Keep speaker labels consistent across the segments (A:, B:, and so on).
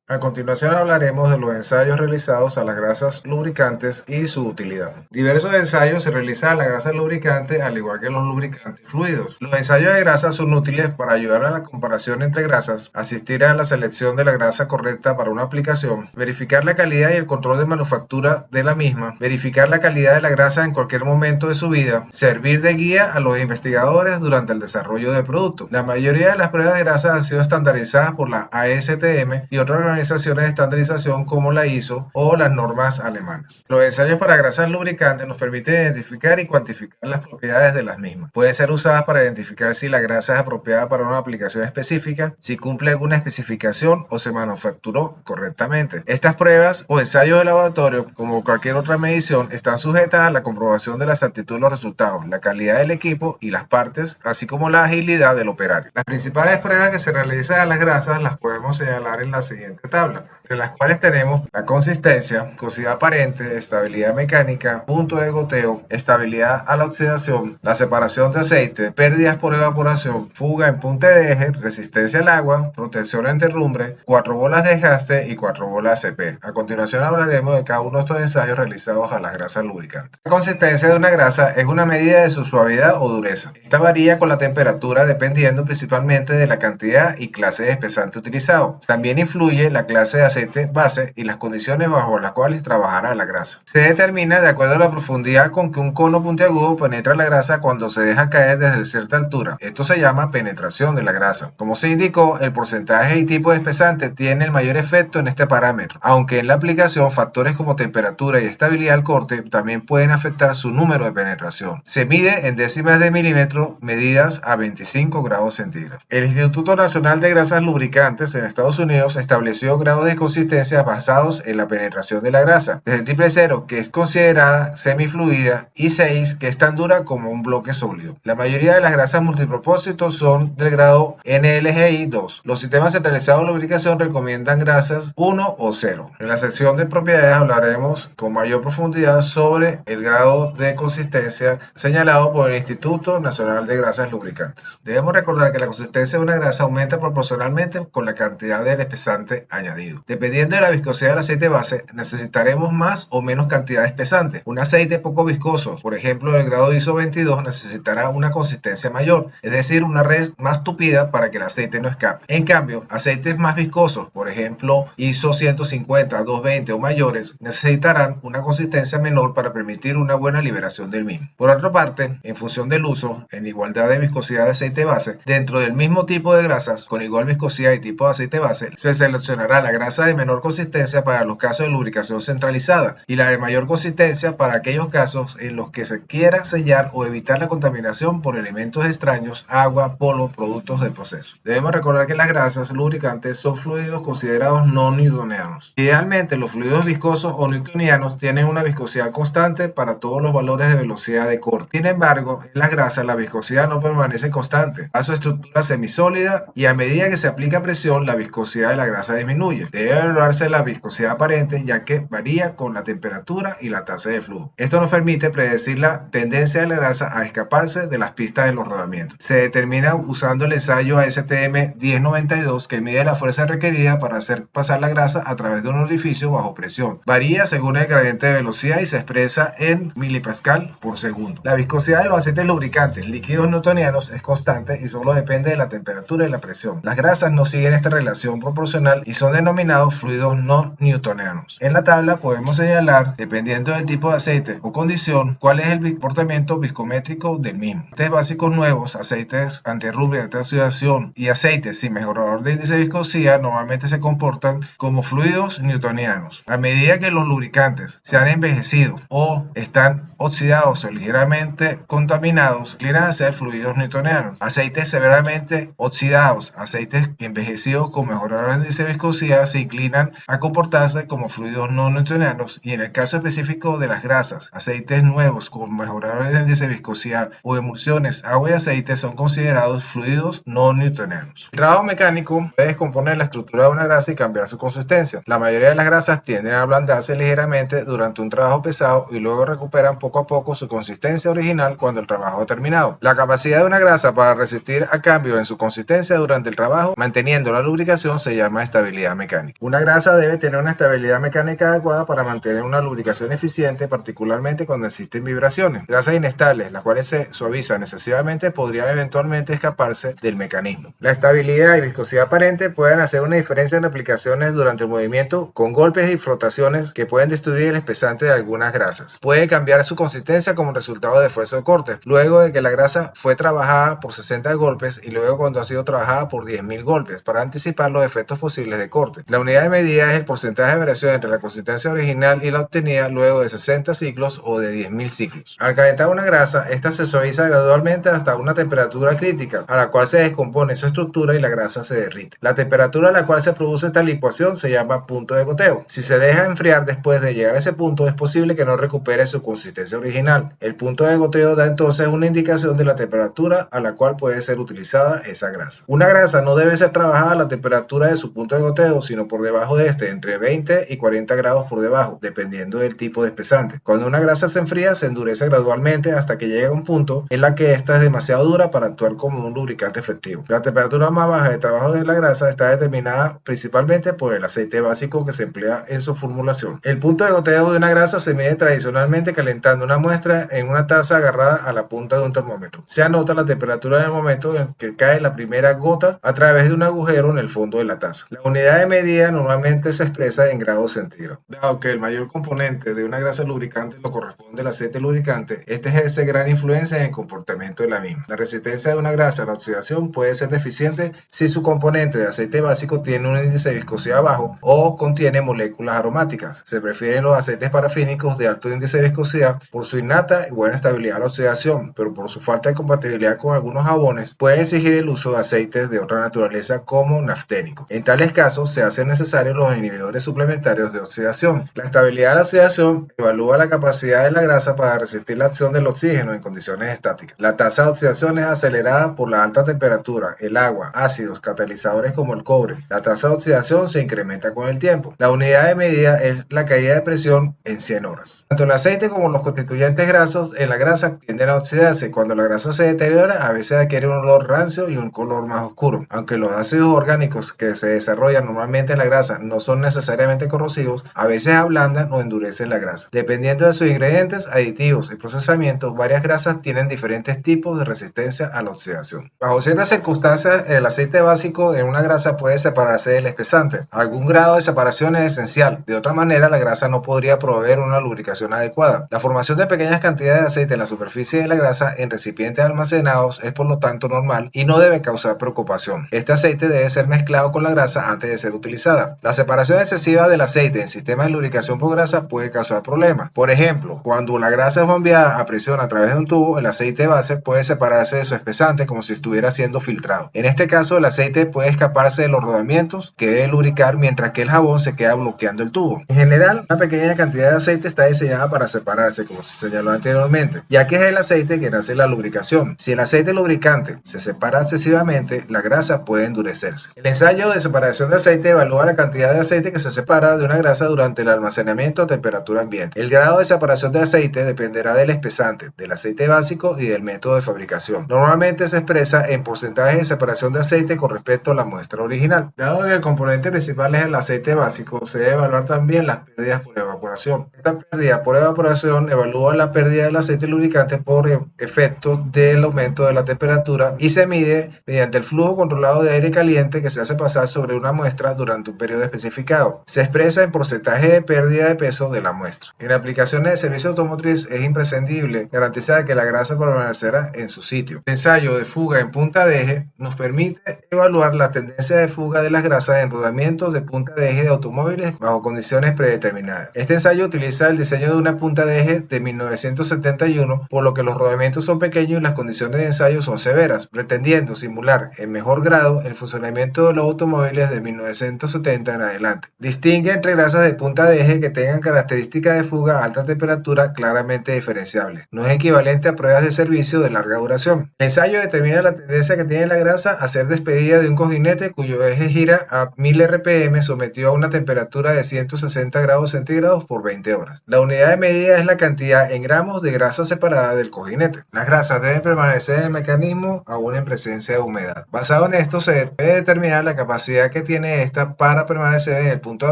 A: A continuación hablaremos de los ensayos realizados a las grasas lubricantes y su utilidad. Diversos ensayos se realizan a las grasas lubricantes al igual que los lubricantes fluidos. Los ensayos de grasas son útiles para ayudar a la comparación entre grasas, asistir a la selección de la grasa correcta para una aplicación, verificar la calidad y el control de manufactura de la misma, verificar la calidad de la grasa en cualquier momento de su vida, servir de guía a los investigadores durante el desarrollo del producto. La mayoría de las pruebas de grasas han sido estandarizadas por la ASTM y otras organizaciones de estandarización como la ISO o las normas alemanas. Los ensayos para grasas lubricantes nos permiten identificar y cuantificar las propiedades de las mismas. Pueden ser usadas para identificar si la grasa es apropiada para una aplicación específica, si cumple alguna especificación o se manufacturó correctamente. Estas pruebas o ensayos de laboratorio, como cualquier otra medición, están sujetas a la comprobación de la exactitud de los resultados, la calidad del equipo y las partes, así como la agilidad del operario. Las principales pruebas que se realizan a las grasas las podemos señalar en la siguiente tabla, entre las cuales tenemos la consistencia, viscosidad aparente, estabilidad mecánica, punto de goteo, estabilidad a la oxidación, la separación de aceite, pérdidas por evaporación, fuga en punta de eje, resistencia al agua, protección ante herrumbre, 4 bolas de desgaste y 4 bolas CP. A continuación hablaremos de cada uno de estos ensayos realizados a las grasas lubricantes. La consistencia de una grasa es una medida de su suavidad o dureza. Esta varía con la temperatura dependiendo principalmente de la cantidad y clase de espesante utilizado. También influye la clase de aceite base y las condiciones bajo las cuales trabajará la grasa. Se determina de acuerdo a la profundidad con que un cono puntiagudo penetra la grasa cuando se deja caer desde cierta altura. Esto se llama penetración de la grasa. Como se indicó, el porcentaje y tipo de espesante tiene el mayor efecto en este parámetro, aunque en la aplicación factores como temperatura y estabilidad del corte también pueden afectar su número de penetración. Se mide en décimas de milímetro medidas a 25 grados centígrados. El Instituto Nacional de Grasas Lubricantes en Estados Unidos estableció grados de consistencia basados en la penetración de la grasa, desde triple cero, que es considerada semifluida, y 6, que es tan dura como un bloque sólido. La mayoría de las grasas multipropósitos son del grado NLGI 2. Los sistemas centralizados de lubricación recomiendan grasas 1 o 0. En la sección de propiedades hablaremos con mayor profundidad sobre el grado de consistencia señalado por el Instituto Nacional de Grasas Lubricantes. Debemos recordar que la consistencia de una grasa aumenta proporcionalmente con la cantidad del espesante añadido. Dependiendo de la viscosidad del aceite base, necesitaremos más o menos cantidad de espesante. Un aceite poco viscoso, por ejemplo del grado ISO 22, necesitará una consistencia mayor, es decir, una red más tupida para que el aceite no escape. En cambio, aceites más viscosos, por ejemplo ISO 150, 220 o mayores, necesitarán una consistencia menor para permitir una buena liberación del mismo. Por otra parte, en función del uso, en igualdad de viscosidad de aceite base, dentro del mismo tipo de grasas, con igual viscosidad y tipo de aceite base, se seleccionará la grasa de menor consistencia para los casos de lubricación centralizada y la de mayor consistencia para aquellos casos en los que se quiera sellar o evitar la contaminación por elementos extraños, agua, polvo, productos del proceso. Debemos recordar que las grasas lubricantes son fluidos considerados no newtonianos. Idealmente, los fluidos viscosos o newtonianos tienen una viscosidad constante para todos los valores de velocidad de corte. Sin embargo, en las grasas la viscosidad no permanece constante, a su estructura semisólida, y a medida que se aplica presión, la viscosidad de la grasa disminuye. Debe evaluarse la viscosidad aparente, ya que varía con la temperatura y la tasa de flujo. Esto nos permite predecir la tendencia de la grasa a escaparse de las pistas de los rodamientos. Se determina usando el ensayo ASTM 1092, que mide la fuerza requerida para hacer pasar la grasa a través de un orificio bajo presión. Varía según el gradiente de velocidad y se expresa en milipascal por segundo. La viscosidad de los aceites lubricantes líquidos newtonianos es constante y solo depende de la temperatura y la presión. Las grasas no siguen esta relación proporcional y son denominados fluidos no newtonianos. En la tabla podemos señalar, dependiendo del tipo de aceite o condición, cuál es el comportamiento viscométrico del mismo. Aceites básicos nuevos, aceites antirrumbre, antioxidación y aceites sin mejorador de índice de viscosidad normalmente se comportan como fluidos newtonianos. A medida que los lubricantes se han envejecido o están oxidados o ligeramente contaminados, inclinan a ser fluidos newtonianos. Aceites severamente oxidados, aceites envejecidos con mejoradores de índice de viscosidad se inclinan a comportarse como fluidos no newtonianos, y en el caso específico de las grasas, aceites nuevos con mejoradores de índice de viscosidad o emulsiones, agua y aceite son considerados fluidos no newtonianos. El trabajo mecánico puede descomponer la estructura de una grasa y cambiar su consistencia. La mayoría de las grasas tienden a ablandarse ligeramente durante un trabajo pesado y luego recuperan poco a poco su consistencia original cuando el trabajo ha terminado. La capacidad de una grasa para resistir a cambios en su consistencia durante el trabajo, manteniendo la lubricación, se llama estabilidad. estabilidad mecánica. Una grasa debe tener una estabilidad mecánica adecuada para mantener una lubricación eficiente, particularmente cuando existen vibraciones. Grasas inestables, las cuales se suavizan excesivamente, podrían eventualmente escaparse del mecanismo. La estabilidad y viscosidad aparente pueden hacer una diferencia en aplicaciones durante el movimiento con golpes y frotaciones que pueden destruir el espesante de algunas grasas. Puede cambiar su consistencia como resultado de esfuerzo de corte, luego de que la grasa fue trabajada por 60 golpes y luego cuando ha sido trabajada por 10.000 golpes para anticipar los efectos posibles de corte. La unidad de medida es el porcentaje de variación entre la consistencia original y la obtenida luego de 60 ciclos o de 10.000 ciclos. Al calentar una grasa, esta se suaviza gradualmente hasta una temperatura crítica, a la cual se descompone su estructura y la grasa se derrite. La temperatura a la cual se produce esta licuación se llama punto de goteo. Si se deja enfriar después de llegar a ese punto, es posible que no recupere su consistencia original. El punto de goteo da entonces una indicación de la temperatura a la cual puede ser utilizada esa grasa. Una grasa no debe ser trabajada a la temperatura de su punto de goteo, sino por debajo de este, entre 20 y 40 grados por debajo, dependiendo del tipo de espesante. Cuando una grasa se enfría, se endurece gradualmente hasta que llega a un punto en la que esta es demasiado dura para actuar como un lubricante efectivo. La temperatura más baja de trabajo de la grasa está determinada principalmente por el aceite básico que se emplea en su formulación. El punto de goteo de una grasa se mide tradicionalmente calentando una muestra en una taza agarrada a la punta de un termómetro. Se anota la temperatura en el momento en que cae la primera gota a través de un agujero en el fondo de la taza. La unidad de medida normalmente se expresa en grados centígrados. Dado que el mayor componente de una grasa lubricante lo corresponde al aceite lubricante, este ejerce gran influencia en el comportamiento de la misma. La resistencia de una grasa a la oxidación puede ser deficiente si su componente de aceite básico tiene un índice de viscosidad bajo o contiene moléculas aromáticas. Se prefieren los aceites parafínicos de alto índice de viscosidad por su innata y buena estabilidad a la oxidación, pero por su falta de compatibilidad con algunos jabones, pueden exigir el uso de aceites de otra naturaleza como nafténicos. En tales casos, se hacen necesarios los inhibidores suplementarios de oxidación. La estabilidad de la oxidación evalúa la capacidad de la grasa para resistir la acción del oxígeno en condiciones estáticas. La tasa de oxidación es acelerada por la alta temperatura, el agua, ácidos, catalizadores como el cobre. La tasa de oxidación se incrementa con el tiempo. La unidad de medida es la caída de presión en 100 horas. Tanto el aceite como los constituyentes grasos en la grasa tienden a oxidarse. Cuando la grasa se deteriora, a veces adquiere un olor rancio y un color más oscuro. Aunque los ácidos orgánicos que se desarrollan normalmente en la grasa no son necesariamente corrosivos, a veces ablandan o endurecen la grasa. Dependiendo de sus ingredientes, aditivos y procesamientos, varias grasas tienen diferentes tipos de resistencia a la oxidación. Bajo ciertas circunstancias, el aceite básico en una grasa puede separarse del espesante. Algún grado de separación es esencial. De otra manera, la grasa no podría proveer una lubricación adecuada. La formación de pequeñas cantidades de aceite en la superficie de la grasa en recipientes almacenados es por lo tanto normal y no debe causar preocupación. Este aceite debe ser mezclado con la grasa antes de ser utilizada. La separación excesiva del aceite en sistemas de lubricación por grasa puede causar problemas. Por ejemplo, cuando la grasa es bombeada a presión a través de un tubo, el aceite base puede separarse de su espesante como si estuviera siendo filtrado. En este caso, el aceite puede escaparse de los rodamientos que debe lubricar mientras que el jabón se queda bloqueando el tubo. En general, una pequeña cantidad de aceite está diseñada para separarse, como se señaló anteriormente, ya que es el aceite que hace la lubricación. Si el aceite lubricante se separa excesivamente, la grasa puede endurecerse. El ensayo de separación de aceite evalúa la cantidad de aceite que se separa de una grasa durante el almacenamiento a temperatura ambiente. El grado de separación de aceite dependerá del espesante, del aceite básico y del método de fabricación. Normalmente se expresa en porcentaje de separación de aceite con respecto a la muestra original. Dado que el componente principal es el aceite básico, se debe evaluar también las pérdidas por evaporación. Esta pérdida por evaporación evalúa la pérdida del aceite lubricante por efecto del aumento de la temperatura y se mide mediante el flujo controlado de aire caliente que se hace pasar sobre una muestra durante un periodo especificado. Se expresa en porcentaje de pérdida de peso de la muestra. En aplicaciones de servicio automotriz es imprescindible garantizar que la grasa permanecerá en su sitio. El ensayo de fuga en punta de eje nos permite evaluar la tendencia de fuga de las grasas en rodamientos de punta de eje de automóviles bajo condiciones predeterminadas. Este ensayo utiliza el diseño de una punta de eje de 1971, por lo que los rodamientos son pequeños y las condiciones de ensayo son severas, pretendiendo simular en mejor grado el funcionamiento de los automóviles de 1970 en adelante. Distingue entre grasas de punta de eje que tengan características de fuga a alta temperatura claramente diferenciables. No es equivalente a pruebas de servicio de larga duración. El ensayo determina la tendencia que tiene la grasa a ser despedida de un cojinete cuyo eje gira a 1000 RPM sometido a una temperatura de 160 grados centígrados por 20 horas. La unidad de medida es la cantidad en gramos de grasa separada del cojinete. Las grasas deben permanecer en el mecanismo aún en presencia de humedad. Basado en esto, se debe determinar la capacidad que tiene tiene esta para permanecer en el punto de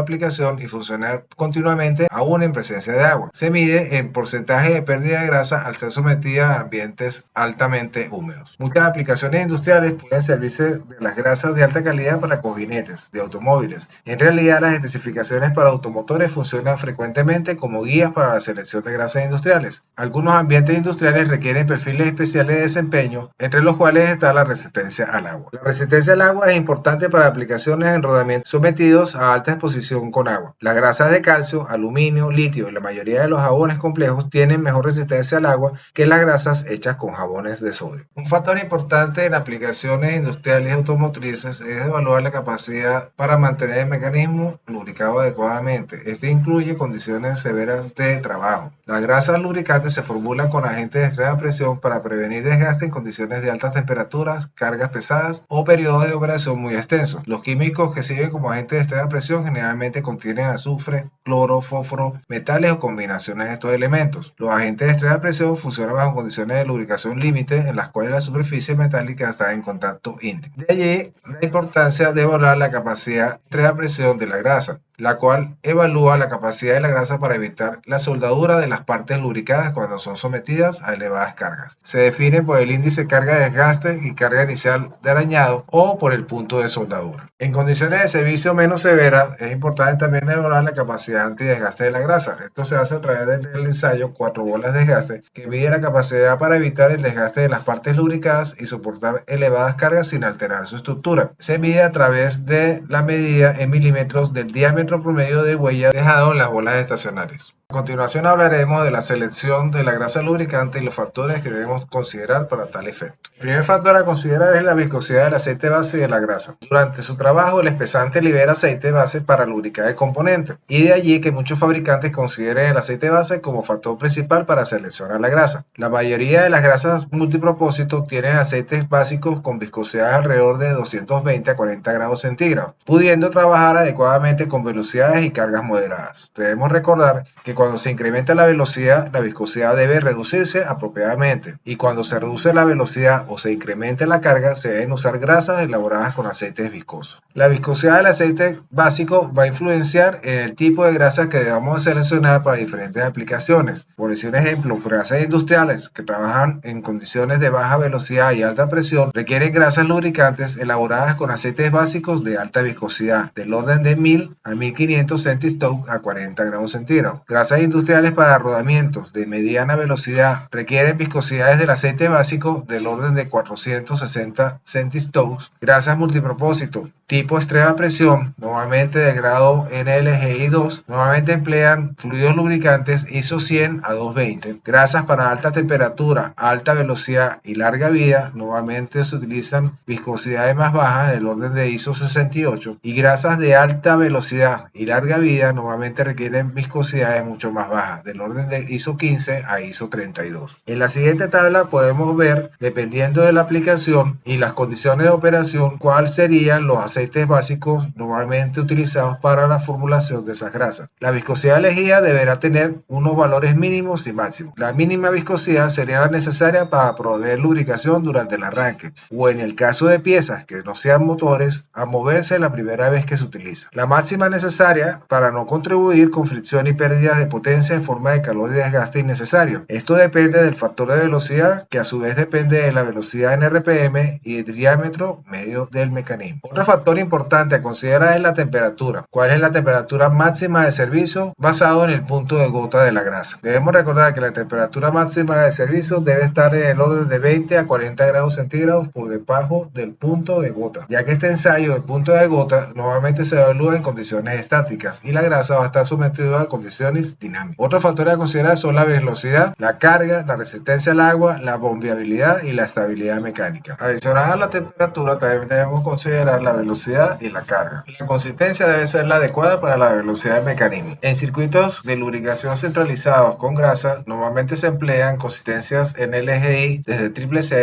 A: aplicación y funcionar continuamente aún en presencia de agua. Se mide en porcentaje de pérdida de grasa al ser sometida a ambientes altamente húmedos. Muchas aplicaciones industriales pueden servirse de las grasas de alta calidad para cojinetes de automóviles. En realidad, las especificaciones para automotores funcionan frecuentemente como guías para la selección de grasas industriales. Algunos ambientes industriales requieren perfiles especiales de desempeño, entre los cuales está la resistencia al agua. La resistencia al agua es importante para aplicaciones en rodamientos sometidos a alta exposición con agua. Las grasas de calcio, aluminio, litio y la mayoría de los jabones complejos tienen mejor resistencia al agua que las grasas hechas con jabones de sodio. Un factor importante en aplicaciones industriales y automotrices es evaluar la capacidad para mantener el mecanismo lubricado adecuadamente. Este incluye condiciones severas de trabajo. Las grasas lubricantes se formulan con agentes de extrema presión para prevenir desgaste en condiciones de altas temperaturas, cargas pesadas o periodos de operación muy extensos. Los químicos que sirven como agentes de extrema presión generalmente contienen azufre, cloro, fósforo, metales o combinaciones de estos elementos. Los agentes de extrema presión funcionan bajo condiciones de lubricación límite en las cuales la superficie metálica está en contacto íntimo. De allí la importancia de evaluar la capacidad de extrema presión de la grasa, la cual evalúa la capacidad de la grasa para evitar la soldadura de las partes lubricadas cuando son sometidas a elevadas cargas. Se define por el índice carga de desgaste y carga inicial de arañado o por el punto de soldadura. En condiciones de servicio menos severas, es importante también evaluar la capacidad antidesgaste de la grasa. Esto se hace a través del ensayo 4 bolas de desgaste, que mide la capacidad para evitar el desgaste de las partes lubricadas y soportar elevadas cargas sin alterar su estructura. Se mide a través de la medida en milímetros del diámetro promedio de huella dejado en las bolas estacionarias. A continuación hablaremos de la selección de la grasa lubricante y los factores que debemos considerar para tal efecto. El primer factor a considerar es la viscosidad del aceite base de la grasa. Durante su trabajo, el espesante libera aceite base para lubricar el componente, y de allí que muchos fabricantes consideren el aceite base como factor principal para seleccionar la grasa. La mayoría de las grasas multipropósito tienen aceites básicos con viscosidad alrededor de 220 a 40 grados centígrados, pudiendo trabajar adecuadamente con velocidades y cargas moderadas. Debemos recordar que cuando se incrementa la velocidad, la viscosidad debe reducirse apropiadamente, y cuando se reduce la velocidad o se incrementa la carga, se deben usar grasas elaboradas con aceites viscosos. La viscosidad del aceite básico va a influenciar en el tipo de grasas que debamos seleccionar para diferentes aplicaciones. Por decir un ejemplo, grasas industriales que trabajan en condiciones de baja velocidad y alta presión requieren grasas lubricantes elaboradas con aceites básicos de alta viscosidad, del orden de 1000 a 1500 centistokes a 40 grados centígrados. Grasas industriales para rodamientos de mediana velocidad requieren viscosidades del aceite básico del orden de 460 centistokes. Grasas multipropósito tipo extrema presión, normalmente de grado NLGI2, normalmente emplean fluidos lubricantes ISO 100 a 220. Grasas para alta temperatura, alta velocidad y larga vida, normalmente se utilizan viscosidades más bajas del orden de ISO 68, y grasas de alta velocidad y larga vida normalmente requieren viscosidades mucho más bajas, del orden de ISO 15 a ISO 32. En la siguiente tabla podemos ver, dependiendo de la aplicación y las condiciones de operación, cuáles serían los aceites básicos normalmente utilizados para la formulación de esas grasas. La viscosidad elegida deberá tener unos valores mínimos y máximos. La mínima viscosidad sería la necesaria para proveer lubricación durante el arranque, o en el caso de piezas que no sean motores, a moverse la primera vez que se utiliza. La máxima necesaria para no contribuir con fricción y pérdidas de potencia en forma de calor y desgaste innecesario. Esto depende del factor de velocidad, que a su vez depende de la velocidad en RPM y el diámetro medio del mecanismo. Otro factor importante a considerar es la temperatura. ¿Cuál es la temperatura máxima de servicio? Basado en el punto de gota de la grasa. Debemos recordar que la temperatura máxima de servicio debe estar en el orden de 20 a 40 grados centígrados por debajo del punto de gota, ya que este ensayo del punto de gota normalmente se evalúa en condiciones estáticas y la grasa va a estar sometida a condiciones dinámicas. Otros factores a considerar son la velocidad, la carga, la resistencia al agua, la bombeabilidad y la estabilidad mecánica. Adicional a la temperatura, también debemos considerar la velocidad y la carga. La consistencia debe ser la adecuada para la velocidad del mecanismo. En circuitos de lubricación centralizados con grasa, normalmente se emplean consistencias en LGI desde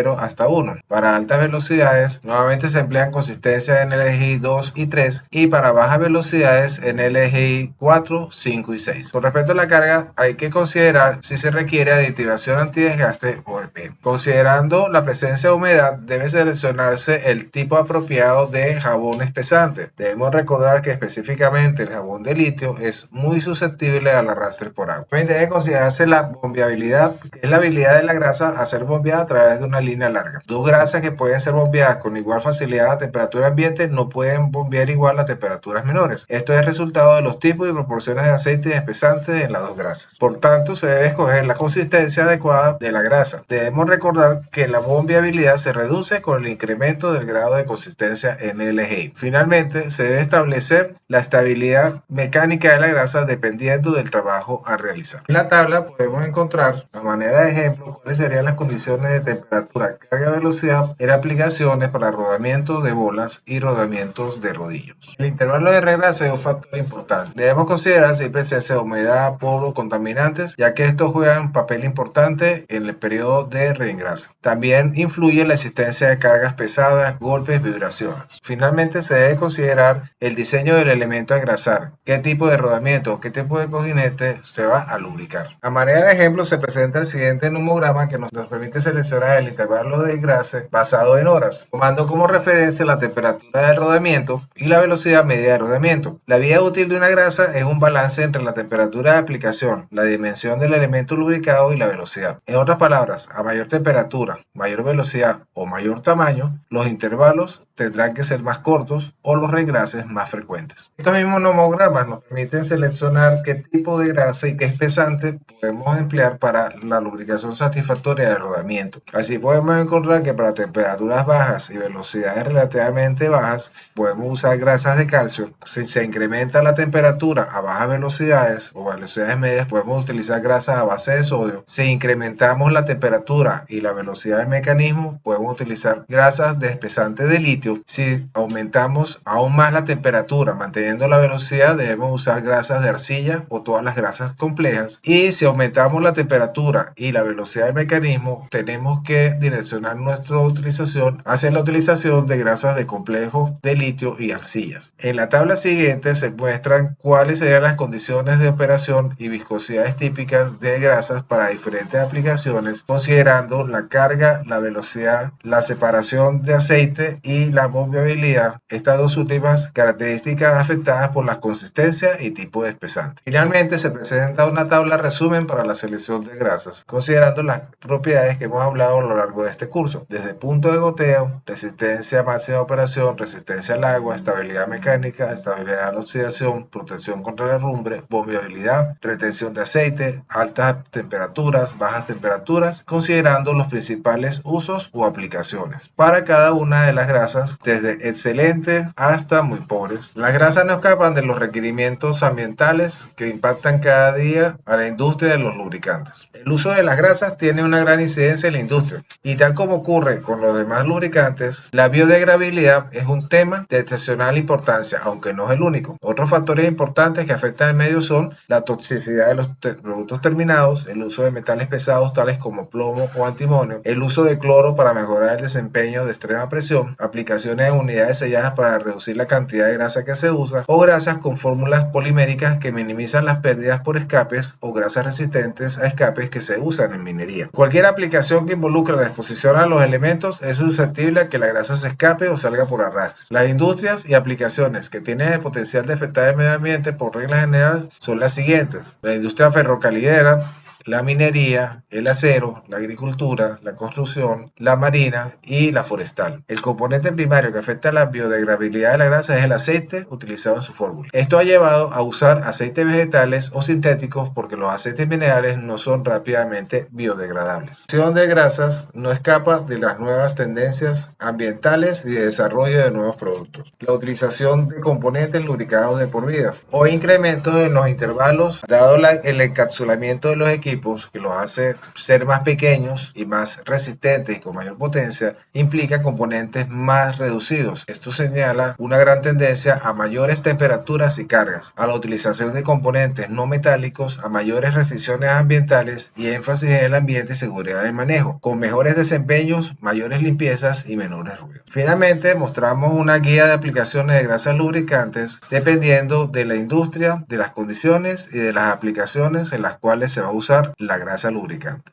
A: 000 hasta 1. Para altas velocidades, normalmente se emplean consistencias en LGI 2 y 3, y para bajas velocidades velocidades en LGI 4, 5 y 6. Con respecto a la carga, hay que considerar si se requiere aditivación antidesgaste o EP. Considerando la presencia de humedad, debe seleccionarse el tipo apropiado de jabón espesante. Debemos recordar que específicamente el jabón de litio es muy susceptible al arrastre por agua. También debe considerarse la bombeabilidad, que es la habilidad de la grasa a ser bombeada a través de una línea larga. Dos grasas que pueden ser bombeadas con igual facilidad a temperatura ambiente no pueden bombear igual a temperaturas menores. Esto es resultado de los tipos y proporciones de aceite espesantes en las dos grasas. Por tanto, se debe escoger la consistencia adecuada de la grasa. Debemos recordar que la bombeabilidad se reduce con el incremento del grado de consistencia en LGI. Finalmente, se debe establecer la estabilidad mecánica de la grasa dependiendo del trabajo a realizar. En la tabla podemos encontrar, a manera de ejemplo, cuáles serían las condiciones de temperatura, carga, velocidad en aplicaciones para rodamientos de bolas y rodamientos de rodillos. El intervalo de regrasa es un factor importante. Debemos considerar si hay presencia de humedad, polvo, contaminantes, ya que estos juegan un papel importante en el periodo de reengrasa. También influye la existencia de cargas pesadas, golpes, vibraciones. Finalmente, se debe considerar el diseño del elemento a engrasar, qué tipo de rodamiento o qué tipo de cojinete se va a lubricar. A manera de ejemplo, se presenta el siguiente numograma que nos permite seleccionar el intervalo de engrase basado en horas, tomando como referencia la temperatura del rodamiento y la velocidad media del rodamiento. La vida útil de una grasa es un balance entre la temperatura de aplicación, la dimensión del elemento lubricado y la velocidad. En otras palabras, a mayor temperatura, mayor velocidad o mayor tamaño, los intervalos tendrán que ser más cortos o los reengrases más frecuentes. Estos mismos nomogramas nos permiten seleccionar qué tipo de grasa y qué espesante podemos emplear para la lubricación satisfactoria del rodamiento. Así podemos encontrar que para temperaturas bajas y velocidades relativamente bajas podemos usar grasas de calcio. Si se incrementa la temperatura a bajas velocidades o velocidades medias, podemos utilizar grasas a base de sodio. Si incrementamos la temperatura y la velocidad del mecanismo, podemos utilizar grasas de espesante de litio. Si aumentamos aún más la temperatura manteniendo la velocidad, debemos usar grasas de arcilla o todas las grasas complejas. Y si aumentamos la temperatura y la velocidad del mecanismo, tenemos que direccionar nuestra utilización hacia la utilización de grasas de complejos de litio y arcillas. En la tabla siguiente se muestran cuáles serían las condiciones de operación y viscosidades típicas de grasas para diferentes aplicaciones, considerando la carga, la velocidad, la separación de aceite y la bombeabilidad, estas dos últimas características afectadas por la consistencia y tipo de espesante. Finalmente se presenta una tabla resumen para la selección de grasas, considerando las propiedades que hemos hablado a lo largo de este curso, desde punto de goteo, resistencia máxima de operación, resistencia al agua, estabilidad mecánica, estabilidad a la oxidación, protección contra la herrumbre, bombeabilidad, retención de aceite, altas temperaturas, bajas temperaturas, considerando los principales usos o aplicaciones para cada una de las grasas, desde excelente hasta muy pobres. Las grasas no escapan de los requerimientos ambientales que impactan cada día a la industria de los lubricantes. El uso de las grasas tiene una gran incidencia en la industria y tal como ocurre con los demás lubricantes, la biodegradabilidad es un tema de excepcional importancia, aunque no es el único. Otros factores importantes que afectan al medio son la toxicidad de los productos terminados, el uso de metales pesados tales como plomo o antimonio, el uso de cloro para mejorar el desempeño de extrema presión, aplicaciones en unidades selladas para reducir la cantidad de grasa que se usa, o grasas con fórmulas poliméricas que minimizan las pérdidas por escapes, o grasas resistentes a escapes que se usan en minería. Cualquier aplicación que involucre la exposición a los elementos es susceptible a que la grasa se escape o salga por arrastre. Las industrias y aplicaciones que tienen el potencial de afectar el medio ambiente por reglas generales son las siguientes: la industria ferrocarrilera, la minería, el acero, la agricultura, la construcción, la marina y la forestal. El componente primario que afecta a la biodegradabilidad de la grasa es el aceite utilizado en su fórmula. Esto ha llevado a usar aceites vegetales o sintéticos porque los aceites minerales no son rápidamente biodegradables. La producción de grasas no escapa de las nuevas tendencias ambientales y de desarrollo de nuevos productos. La utilización de componentes lubricados de por vida o incrementos en los intervalos dado el encapsulamiento de los equipos equipos, que los hace ser más pequeños y más resistentes y con mayor potencia, implica componentes más reducidos. Esto señala una gran tendencia a mayores temperaturas y cargas, a la utilización de componentes no metálicos, a mayores restricciones ambientales y énfasis en el ambiente y seguridad del manejo, con mejores desempeños, mayores limpiezas y menores ruidos. Finalmente, mostramos una guía de aplicaciones de grasas lubricantes dependiendo de la industria, de las condiciones y de las aplicaciones en las cuales se va a usar la grasa lubricante.